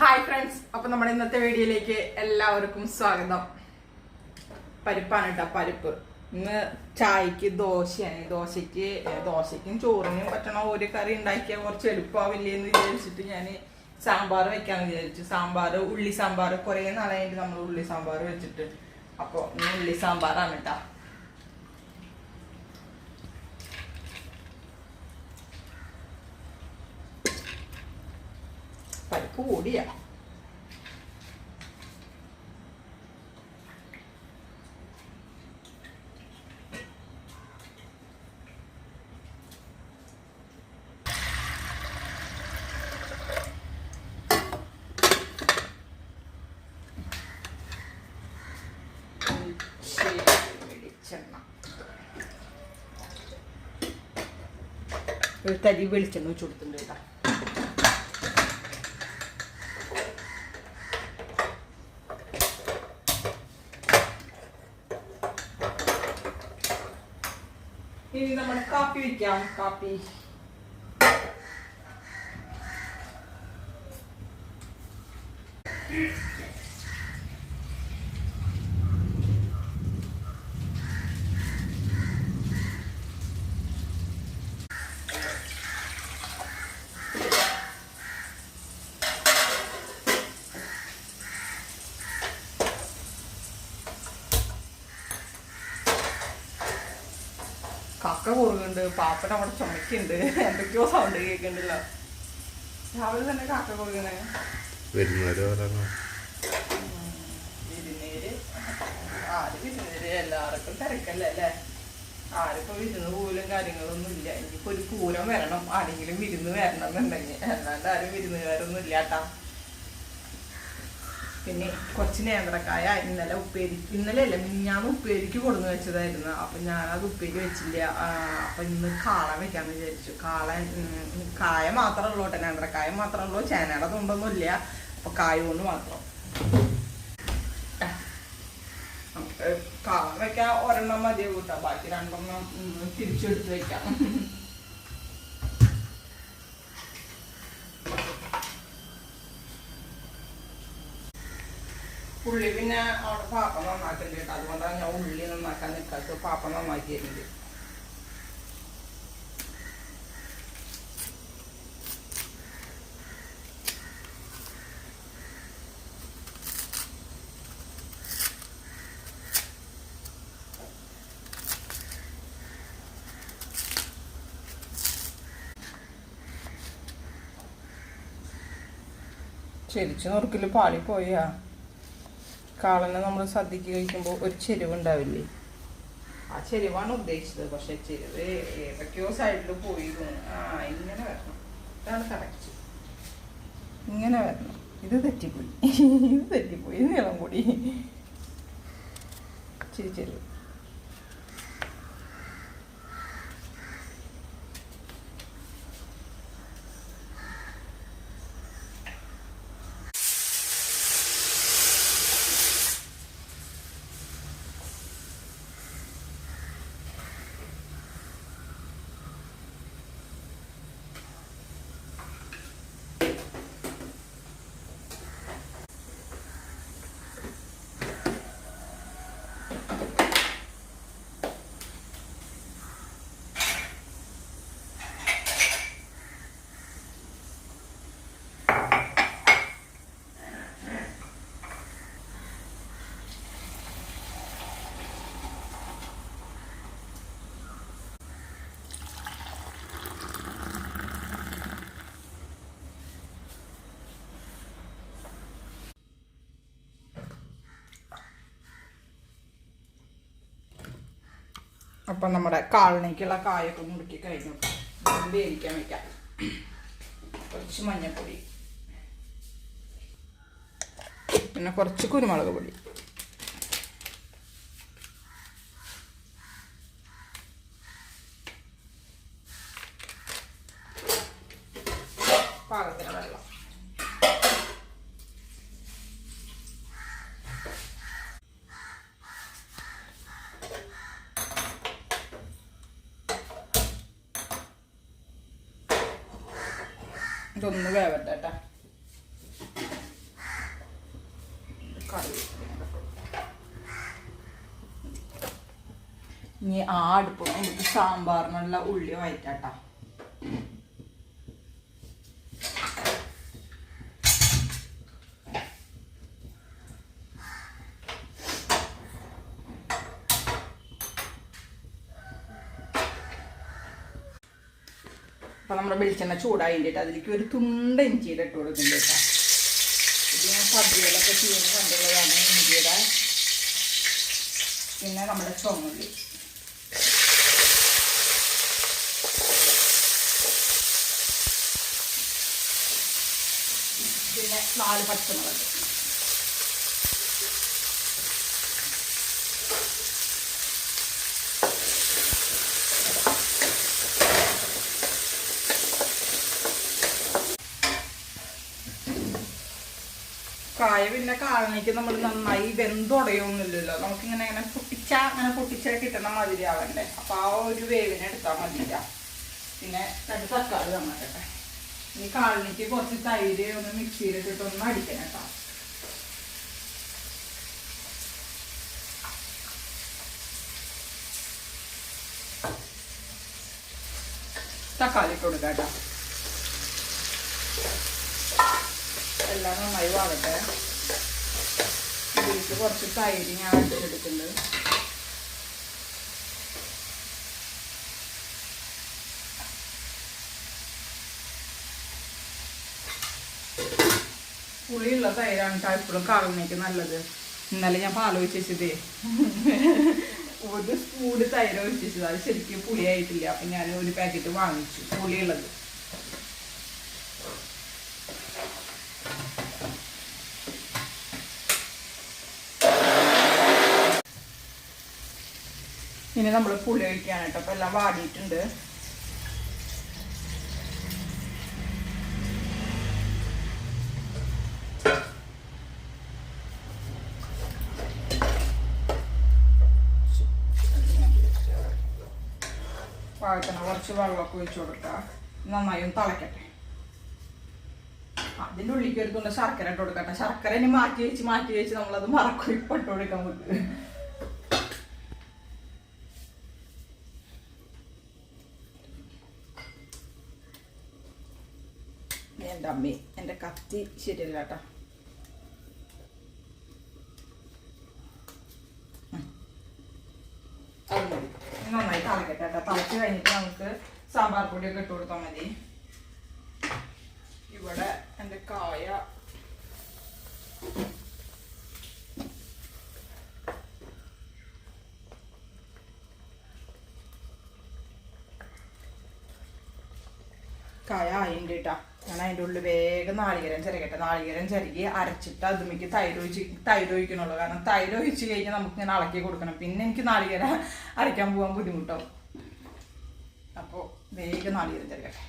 Hi friends, അപ്പൊ നമ്മുടെ ഇന്നത്തെ വീഡിയോയിലേക്ക് എല്ലാവർക്കും സ്വാഗതം. പരിപ്പാണ് കേട്ടോ, പരിപ്പ്. ഇന്ന് ചായക്ക് ദോശയാണ്. ദോശയ്ക്കും ചോറിനും പറ്റണ ഒരു കറി ഉണ്ടാക്കിയാൽ കുറച്ച് എളുപ്പമാവില്ലേന്ന് വിചാരിച്ചിട്ട് ഞാൻ സാമ്പാർ വെക്കാന്ന് വിചാരിച്ചു. ഉള്ളി സാമ്പാർ കുറേ നാളായിട്ട് നമ്മൾ ഉള്ളി സാമ്പാർ വെച്ചിട്ട്. അപ്പോൾ ഇന്ന് ഉള്ളി സാമ്പാറാണ് കേട്ടോ. പരിപ്പ് കൂടിയാ. ഒരു തരി വെളിച്ചെണ്ണ വെച്ച് കൊടുത്തിട്ടുണ്ട് കേട്ടോ. ഇനി നമ്മൾ കാപ്പി വയ്ക്കാം. കാപ്പി കക്ക കുറുകുന്നുണ്ട്, പാപ്പൻ അവിടെ ചുമക്കുന്നുണ്ട്, എന്തൊക്കെയോ സൗണ്ട് കേൾക്കണ്ടല്ലോ. രാവിലെ തന്നെ കാക്ക കുറുകണേ. വിരുന്നേര് എല്ലാവർക്കും തിരക്കല്ലേ അല്ലേ? ആരിപ്പോ വിരുന്ന് പോലും കാര്യങ്ങളൊന്നും ഇല്ല. എനിക്കിപ്പോ ഒരു പൂരം വരണം, ആരെങ്കിലും വിരുന്ന് വരണം എന്നുണ്ടെങ്കിൽ. അല്ലാണ്ട് ആരും വിരുന്നുകാരൊന്നും ഇല്ല കേട്ടാ. പിന്നെ കുറച്ച് നേന്ത്രക്കായ ഇന്നലെയല്ല മിനിഞ്ഞാന്ന് ഉപ്പേരിക്ക് കൊടുന്ന് വെച്ചതായിരുന്നു. അപ്പം ഞാനത് ഉപ്പേരി വെച്ചില്ല. അപ്പം ഇന്ന് കാള വെക്കാന്ന് വിചാരിച്ചു. കായ മാത്രമേ ഉള്ളൂ കേട്ടോ, നേന്ത്രക്കായ മാത്രമേ ഉള്ളൂ. ചേനയുടെ തൊണ്ടൊന്നും ഇല്ല. അപ്പം കായ കൊണ്ട് മാത്രം കാള വെക്കാൻ ഒരെണ്ണം മതിയോ കൂട്ടാ, ബാക്കി രണ്ടെണ്ണം തിരിച്ചെടുത്ത് വെക്കാം. ഉള്ളി പിന്നെ അവിടെ പാപ്പ നന്നാക്കുന്നുണ്ട് കേട്ടോ. അതുകൊണ്ടാണ് ഞാൻ ഉള്ളി നന്നാക്കാൻ നിൽക്കാത്തത്. പാപ്പ നന്നാക്കി തരുന്നുണ്ട്. ചെരിച്ച് നുറുക്കിൽ പാളിപ്പോയാ. കാളനെ നമ്മൾ സദ്യക്ക് കഴിക്കുമ്പോൾ ഒരു ചെരുവുണ്ടാവില്ലേ, ആ ചെരുവാണ് ഉദ്ദേശിച്ചത്. പക്ഷെ ചെരുവ് ഏതൊക്കെയോ സൈഡിൽ പോയി തോന്നുന്നു. ഇങ്ങനെ വരണം, ഇതാണ് കറക്റ്റ്. ഇങ്ങനെ വരണം. ഇത് തെറ്റിപ്പോയി നീളം കൂടി. ചെരുവ് അപ്പം നമ്മുടെ കാളിനേക്കുള്ള കായൊക്കെ നുറുക്കി കഴിഞ്ഞു. വേവിക്കാൻ വയ്ക്കാം. കുറച്ച് മഞ്ഞൾപ്പൊടി, പിന്നെ കുറച്ച് കുരുമുളക് പൊടി, പാകത്തിന് വെള്ളം. ഇതൊന്ന് വേവട്ടെ കേട്ടോ. കറിവേപ്പില. ഇനി ആ അടുപ്പ് നമുക്ക് സാമ്പാറിനുള്ള ഉള്ളി വഴറ്റാട്ടാ. അപ്പം നമ്മുടെ വെളിച്ചെണ്ണ ചൂടായിട്ട് അതിലേക്ക് ഒരു തുണ്ട ഇഞ്ചിയുടെ ഇട്ട് കൊടുക്കുന്നുണ്ട് കേട്ടോ. ഇത് ഞാൻ സദ്യയിലൊക്കെ ചെയ്യുന്ന കണ്ടുള്ളതാണ് ഇഞ്ചിയുടെ. പിന്നെ നമ്മുടെ ചുവന്നുള്ളി, പിന്നെ 4 പച്ചമുളക്. കായ പിന്നെ കാളനിക്ക് നമ്മൾ നന്നായി വെന്തുടയൊന്നുമില്ലല്ലോ. നമുക്കിങ്ങനെ അങ്ങനെ പൊട്ടിച്ചാൽ കിട്ടണ മാതിരി ആവണ്ടേ. അപ്പോൾ ആ ഒരു വേവിനെ എടുത്താൽ മതിയില്ല. പിന്നെ 2 തക്കാളി തന്നിട്ടെ. ഈ കാളനിക്ക് കുറച്ച് തൈര് ഒന്ന് മിക്സിയിലിട്ടിട്ട് ഒന്ന് അടിക്കണം കേട്ടോ. തക്കാളി ഇട്ട് കൊടുക്കാം കേട്ടോ. എല്ലാം നന്നായി വാടട്ടെ. ഇതിലേക്ക് കുറച്ച് തൈര് ഞാൻ അടിച്ചെടുക്കുന്നുണ്ട്. പുളിയുള്ള തൈരാണ് കേട്ടോ എപ്പോഴും കാളനിക്ക് നല്ലത്. ഇന്നലെ ഞാൻ പാലൊഴിച്ച് വെച്ചതേ ഒരു സ്പൂണ് തൈര് ഒഴിച്ച് വെച്ചത്. അത് ശരിക്കും പുളിയായിട്ടില്ല. അപ്പം ഞാൻ ഒരു പാക്കറ്റ് വാങ്ങിച്ചു പുളിയുള്ളത്. ഇനി നമ്മൾ പുളി ഒഴിക്കാനായിട്ട്. അപ്പം എല്ലാം വാടിയിട്ടുണ്ട്. പാകത്തിന് കുറച്ച് വെള്ളമൊക്കെ ഒഴിച്ചു കൊടുക്കുക. നന്നായി ഒന്ന് തിളക്കട്ടെ. അതിൻ്റെ ഉള്ളിലേക്ക് എടുത്തുകൊണ്ട് ശർക്കര ഇട്ട് കൊടുക്കട്ടെ. ശർക്കര ഇനി മാറ്റി വെച്ച് നമ്മളത് മറക്കും. ഇപ്പം ഇട്ട് കൊടുക്കാൻ നമുക്ക്. എൻ്റെ അമ്മ എൻ്റെ കത്തി ശരിയല്ല കേട്ടോ. അത് മതി. നന്നായി തിളക്കട്ടെ കേട്ടോ. തിളച്ച് കഴിഞ്ഞിട്ട് നമുക്ക് സാമ്പാർ പൊടിയൊക്കെ ഇട്ട് കൊടുത്താൽ മതി. ഇവിടെ എൻ്റെ കായ ആയിണ്ട് കേട്ടോ. ഞാൻ അതിൻ്റെ ഉള്ളിൽ വേഗം നാളികേരം ചിരകട്ടെ. നാളികേരം ചിരകി അരച്ചിട്ട് അതുമിക്ക് തൈര് ഒഴിക്കണുള്ളൂ. കാരണം തൈര് ഒഴിച്ച് കഴിഞ്ഞാൽ നമുക്ക് ഇങ്ങനെ ഇളക്കി കൊടുക്കണം. പിന്നെ എനിക്ക് നാളികേരം അരയ്ക്കാൻ പോകാൻ ബുദ്ധിമുട്ടാവും. അപ്പോൾ വേഗം നാളികേരം ചിരകട്ടെ.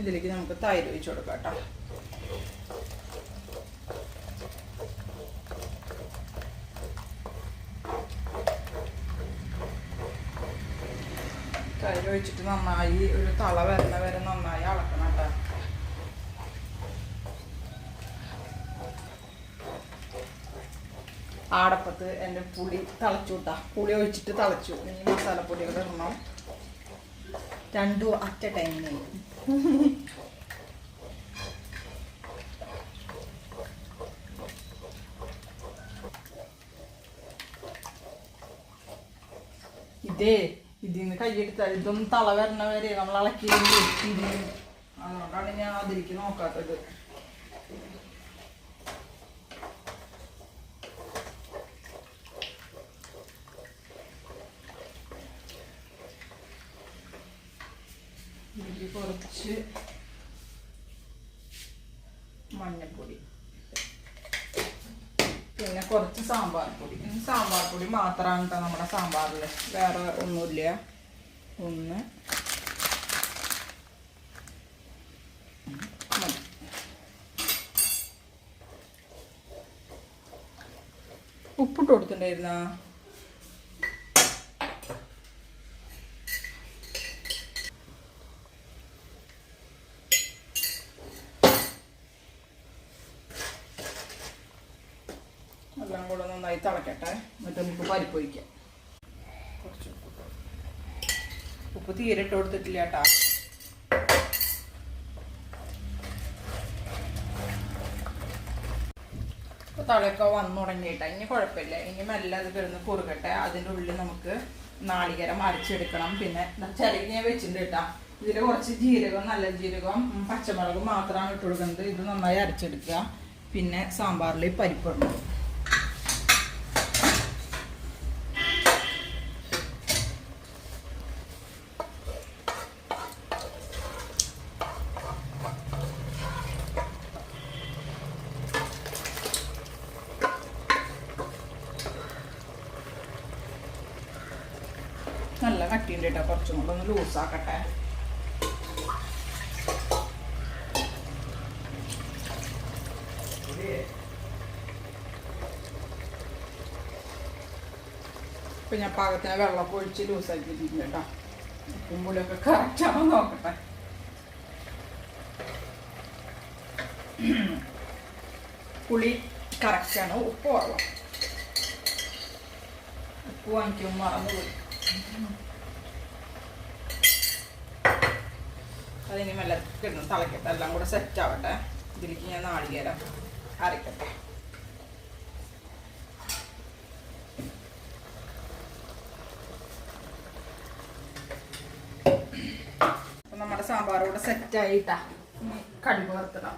ഇതിലേക്ക് നമുക്ക് തൈര് ഒഴിച്ച് കൊടുക്കാം കേട്ടോ. തൈര് ഒഴിച്ചിട്ട് നന്നായി ഒരു തള വരുന്ന വരെ നന്നായി അളക്കണം കേട്ടോ. ആടപ്പത്ത് എൻ്റെ പുളി തിളച്ചു കേട്ടോ. പുളി ഒഴിച്ചിട്ട് തിളച്ചു. ഈ മസാലപ്പൊടികൾ ഇടണം. 2 അറ്റ ടൈമിന്. ഇതിന്ന് കൈയെടുത്താൽ ഇതൊന്നും തള വരണ വരെ നമ്മൾ ഇളക്കി. അതുകൊണ്ടാണ് ഞാൻ അതിലേക്ക് നോക്കാത്തത്. ഇതിലേക്ക് കുറച്ച് മഞ്ഞൾപ്പൊടി, പിന്നെ കുറച്ച് സാമ്പാർ പൊടി. സാമ്പാർ പൊടി മാത്രമാണ് കേട്ടോ നമ്മുടെ സാമ്പാറിൽ, വേറെ ഒന്നുമില്ല. ഒന്ന് ഉപ്പിട്ട് കൊടുത്തിട്ടുണ്ടായിരുന്ന കൂടെ നന്നായി തിളക്കട്ടെ. എന്നിട്ട് നമുക്ക് പരിപ്പ് ഒഴിക്കാം. കുറച്ച് ഉപ്പ് തീരെ ഇട്ട് കൊടുത്തിട്ടില്ല കേട്ടാ. ഇപ്പോൾ തളയൊക്കെ വന്നു തുടങ്ങിയിട്ടാ. ഇനി കുഴപ്പമില്ല. ഇനി മെല്ലെ അത് കിടന്ന് കുറുകട്ടെ. അതിൻ്റെ ഉള്ളിൽ നമുക്ക് നാളികേരം അരച്ചെടുക്കണം. പിന്നെ ചിലക്ക് ഞാൻ വെച്ചിട്ടുണ്ട് കേട്ടാ. ഇതിൽ കുറച്ച് ജീരകം, നല്ല ജീരകം, പച്ചമുളകും മാത്രമാണ് ഇട്ട് കൊടുക്കുന്നത്. ഇത് നന്നായി അരച്ചെടുക്കുക. പിന്നെ സാമ്പാറിൽ പരിപ്പിടണം. നല്ല കട്ടിയുണ്ട് കേട്ടോ. കുറച്ചും കൂടെ ഒന്ന് ലൂസാക്കട്ടെ. ഇപ്പം ഞാൻ പാകത്തിന് വെള്ളമൊക്കെ ഒഴിച്ച് ലൂസാക്കിയിട്ടുണ്ട് കേട്ടോ. ഉപ്പും പുളിയൊക്കെ കറക്റ്റാണോ നോക്കട്ടെ. പുളി കറക്റ്റാണ്. ഉപ്പ് കുറവാണ്. ഉപ്പ് വാങ്ങിക്കും മറന്നുപോയി. അതിന് മെല്ലെ കിടന്ന് തിളക്കട്ടെ. എല്ലാം കൂടെ സെറ്റ് ആവട്ടെ. ഇതിലേക്ക് ഞാൻ നാളികേരം അരക്കട്ടെ. അപ്പം നമ്മുടെ സാമ്പാറോടെ സെറ്റായിട്ടാ. കടുക് വറുത്തിടാം.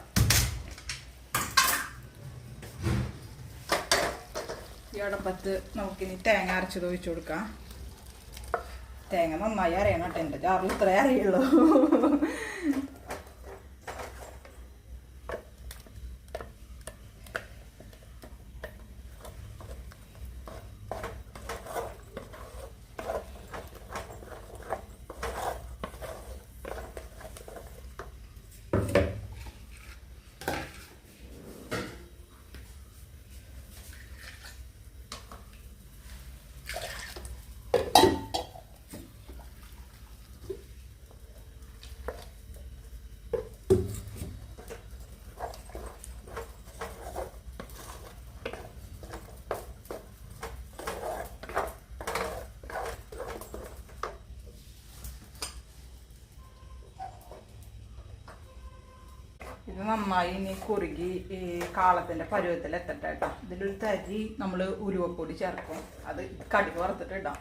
ഈ അടപ്പത്ത് നമുക്കിനി തേങ്ങ അരച്ചത് ഒഴിച്ചു കൊടുക്കാം. തേങ്ങ നന്നായി അറിയണം കേട്ടോ. എൻ്റെ ചാറിൽ ഇത്രേ അറിയുള്ളൂ. ഇത് നന്നായി ഇനി കുറുകി കാളത്തിൻ്റെ പരുവത്തിൽ എത്തട്ടെ കേട്ടോ. ഇതിലൊരു തരി നമ്മൾ ഉലുവപ്പൊടി ചേർക്കും. അത് കടുക് വറുത്തിട്ട് ഇടാം.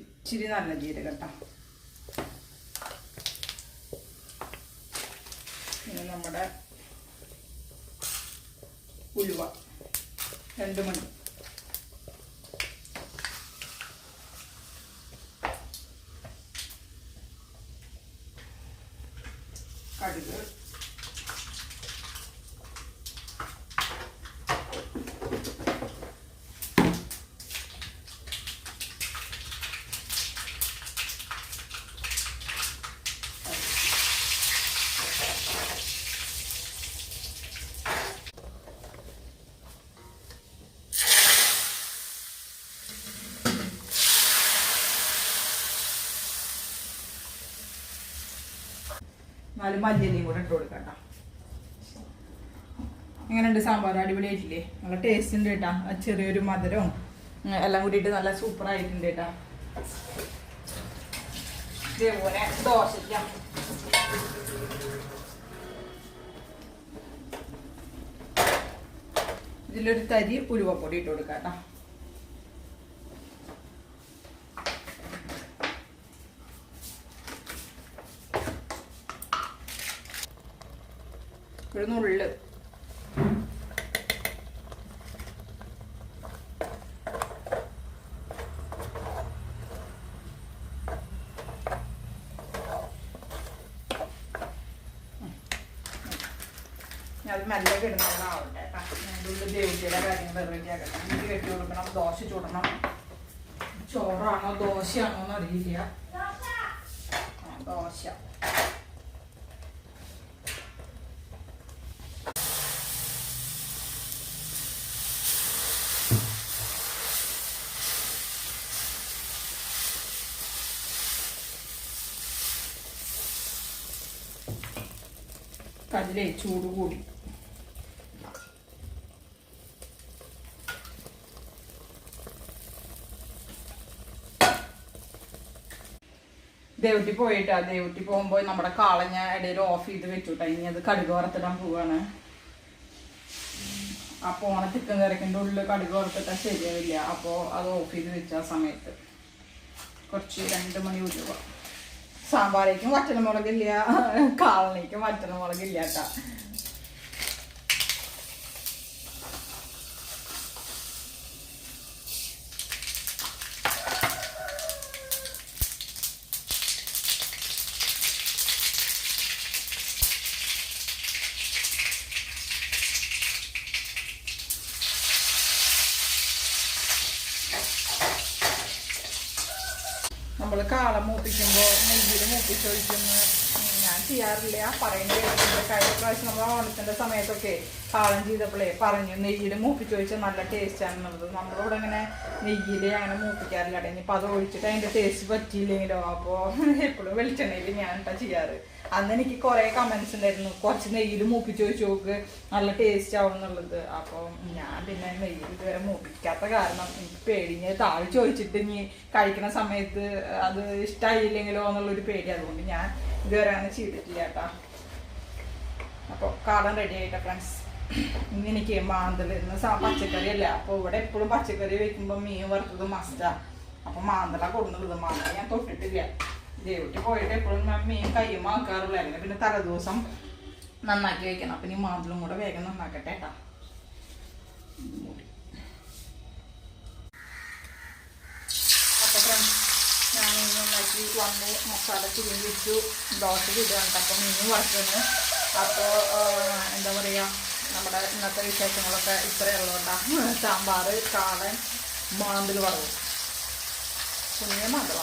ഇച്ചിരി നല്ല ജീരകം കേട്ടോ. പിന്നെ നമ്മുടെ ഉലുവ 2 മണി. കടുക്, മല്ലിയിലയും കൂടെ ഇട്ട് കൊടുക്കാം കേട്ടോ. എങ്ങനെയുണ്ട് സാമ്പാർ? അടിപൊളിയായിട്ടില്ലേ? നല്ല ടേസ്റ്റ് ഉണ്ട് കേട്ടാ. ചെറിയൊരു മധുരവും എല്ലാം കൂടിയിട്ട് നല്ല സൂപ്പർ ആയിട്ടുണ്ട് കേട്ടാ. ഇതേപോലെ ദോശയ്ക്കാം. ഇതിലൊരു തരി ഉലുവപ്പൊടി ഇട്ട് കൊടുക്കാം കേട്ടോ. ഒരു നുള്ള് അത് മെല്ലെ കിടന്നാവട്ടെ കേട്ടോ. അതിൻ്റെ ഉള്ളിൽ ദേവിയുടെ കാര്യങ്ങൾ റെഡിയാക്കട്ടെ. എനിക്ക് കെട്ടി കൊടുക്കണം. ദോശ ചൂടണം. ചോറാണോ ദോശയാണോ എന്ന് അറിയില്ല. ദോശ അതിലേ ചൂട് കൂടി. ദേവട്ടി പോയിട്ടാ. ദേവട്ടി പോകുമ്പോൾ നമ്മുടെ കാളഞ്ഞ ഇടയിൽ ഓഫ് ചെയ്ത് വെച്ചുട്ടാ. ഇനി അത് കടുക് വറുത്തിടാൻ പോവാണ്. ആ പോണ ചിക്കൻ കറിക്കിൻ്റെ ഉള്ളിൽ കടുക് വറുത്തിട്ടാൽ ശരിയാവില്ല. അപ്പോൾ അത് ഓഫ് ചെയ്ത് വെച്ച ആ സമയത്ത് കുറച്ച് 2 മണി ഉരുവ. സാമ്പാറേക്കും വറ്റൽമുളകില്ല, കാളനേക്കും വറ്റൽമുളകില്ല കേട്ടാ. നമ്മൾ കാളം മൂപ്പിക്കുമ്പോൾ നെയ്യിൽ മൂപ്പിച്ചൊഴിക്കുന്ന ഞാൻ ചെയ്യാറില്ല. പറയുന്നത് കേട്ടിട്ടുണ്ട്. കഴിഞ്ഞ പ്രാവശ്യം നമ്മൾ ഓണത്തിൻ്റെ സമയത്തൊക്കെ കാളം ചെയ്തപ്പോഴേ പറഞ്ഞു നെയ്യിൽ മൂപ്പിച്ചൊഴിച്ചാൽ നല്ല ടേസ്റ്റാണെന്നുള്ളത്. നമ്മളിവിടെ ഇങ്ങനെ നെയ്യിൽ അങ്ങനെ മൂപ്പിക്കാറില്ല. ഇനിയിപ്പോൾ അത് ഒഴിച്ചിട്ട് അതിൻ്റെ ടേസ്റ്റ് പറ്റിയില്ലെങ്കിലോ. അപ്പോൾ എപ്പോഴും വെളിച്ചെണ്ണയിൽ ഞാൻ എന്താ ചെയ്യാറ്. അന്ന് എനിക്ക് കുറേ കമൻസ് ഉണ്ടായിരുന്നു, കുറച്ച് നെയ്യിൽ മൂപ്പിച്ചൊഴിച്ച് നോക്ക് നല്ല ടേസ്റ്റ് ആവും എന്നുള്ളത്. അപ്പോൾ ഞാൻ പിന്നെ നെയ്യിൽ ഇതുവരെ മൂപ്പിക്കാത്ത കാരണം എനിക്ക് പേടിഞ്ഞ് താഴെ ചോദിച്ചിട്ട് ഇനി കഴിക്കുന്ന സമയത്ത് അത് ഇഷ്ടമായില്ലെങ്കിലോ എന്നുള്ളൊരു പേടി. അതുകൊണ്ട് ഞാൻ ഇതുവരെ അങ്ങനെ ചെയ്തിട്ടില്ല കേട്ടാ. അപ്പോൾ കാളൻ റെഡി ആയിട്ടാ ഫ്രണ്ട്സ്. ഇനി എനിക്ക് മാന്തൽ ഇന്ന് പച്ചക്കറി അല്ല. അപ്പോൾ ഇവിടെ എപ്പോഴും പച്ചക്കറി വെക്കുമ്പോൾ മീൻ വറുത്തത് മസ്റ്റാ. അപ്പോൾ മാന്തല കൊടുക്കുന്നത്. മാന്തല ഞാൻ തൊട്ടിട്ടില്ല. ദേവട്ടി പോയിട്ട് എപ്പോഴും മീൻ കയ്യുമാക്കാറുള്ളൂ. അല്ലെങ്കിൽ പിന്നെ തലേദിവസം നന്നാക്കി വെക്കണം. അപ്പം ഇനി മാന്തലും കൂടെ വേഗം നന്നാക്കട്ടെ കേട്ടാ. അപ്പോൾ ഫ്രണ്ട്സ് ഞാൻ മീൻ നന്നാക്കി വന്ന് മസാല ചിരിഞ്ഞ് വെച്ചു. ദോശ ഇടുകയാണ്. അപ്പം മീൻ വറുക്കുന്നു. അപ്പോൾ എന്താ പറയുക, നമ്മുടെ ഇന്നത്തെ വിശേഷങ്ങളൊക്കെ ഇത്രയേ ഉള്ളതുകൊണ്ടാണ്. സാമ്പാർ, കാളൻ, മാന്തൽ വറവ്, കുഞ്ഞ മാന്തള.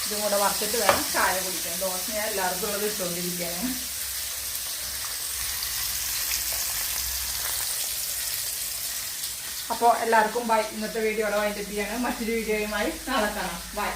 ഇതും കൂടെ വറുത്തിട്ട് വേണം ചായ കുടിക്കാൻ. ദോശ ഞാൻ എല്ലാവർക്കും ഉള്ളത് ഇട്ടുകൊണ്ടിരിക്കുകയാണ്. അപ്പോൾ എല്ലാവർക്കും ബൈ. ഇന്നത്തെ വീഡിയോ ഇവിടെ വൈൻഡപ്പ് ചെയ്യാണ്. മറ്റൊരു വീഡിയോയുമായി നാളെ കാണാം. ബൈ.